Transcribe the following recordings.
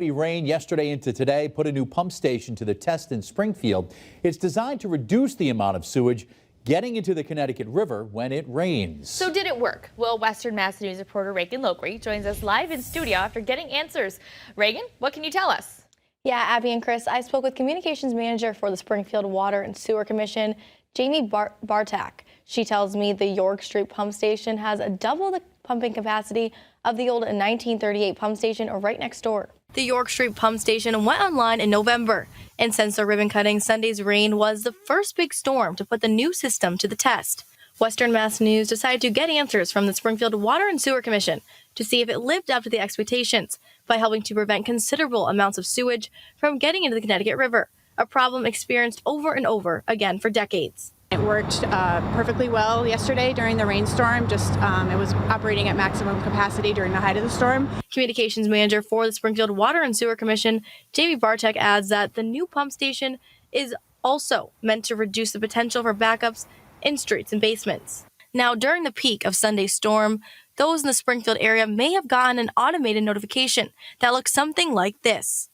Heavy rain yesterday into today put a new pump station to the test in Springfield. It's designed to reduce the amount of sewage getting into the Connecticut River when it rains. So did it work? Well, Western Mass News reporter Reagan Lokri joins us live in studio after getting answers. Reagan, what can you tell us? Yeah, Abby and Chris, I spoke with communications manager for the Springfield Water and Sewer Commission, Jamie Bartak. She tells me the York Street pump station has double the pumping capacity of the old 1938 pump station right next door. The York Street pump station went online in November, and since the ribbon cutting, Sunday's rain was the first big storm to put the new system to the test. Western Mass News decided to get answers from the Springfield Water and Sewer Commission to see if it lived up to the expectations by helping to prevent considerable amounts of sewage from getting into the Connecticut River, a problem experienced over and over again for decades. It worked perfectly well yesterday during the rainstorm. It was operating at maximum capacity during the height of the storm. Communications manager for the Springfield Water and Sewer Commission, Jamie Bartek, adds that the new pump station is also meant to reduce the potential for backups in streets and basements. Now, during the peak of Sunday's storm, those in the Springfield area may have gotten an automated notification that looks something like this.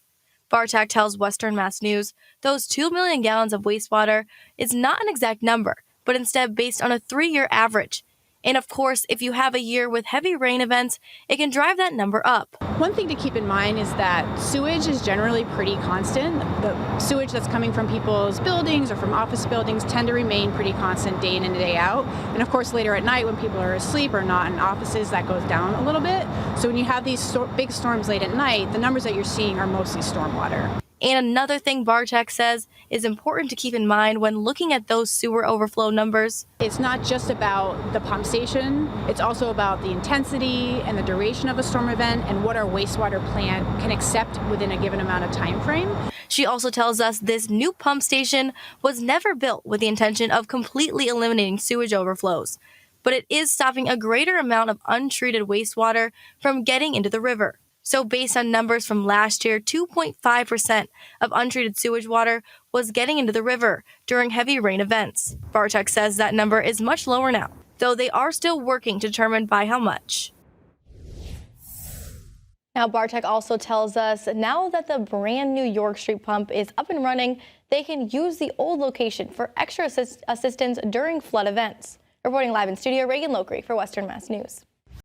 Bartak tells Western Mass News those 2 million gallons of wastewater is not an exact number, but instead based on a 3-year average. And of course, if you have a year with heavy rain events, it can drive that number up. One thing to keep in mind is that sewage is generally pretty constant. The sewage that's coming from people's buildings or from office buildings tend to remain pretty constant day in and day out. And of course, later at night when people are asleep or not in offices, that goes down a little bit. So when you have these big storms late at night, the numbers that you're seeing are mostly stormwater. And another thing Bartek says is important to keep in mind when looking at those sewer overflow numbers. It's not just about the pump station, it's also about the intensity and the duration of a storm event and what our wastewater plant can accept within a given amount of time frame. She also tells us this new pump station was never built with the intention of completely eliminating sewage overflows, but it is stopping a greater amount of untreated wastewater from getting into the river. So based on numbers from last year, 2.5% of untreated sewage water was getting into the river during heavy rain events. Bartek says that number is much lower now, though they are still working to determine by how much. Now, Bartek also tells us now that the brand new York Street pump is up and running, they can use the old location for extra assistance during flood events. Reporting live in studio, Reagan Lokri for Western Mass News.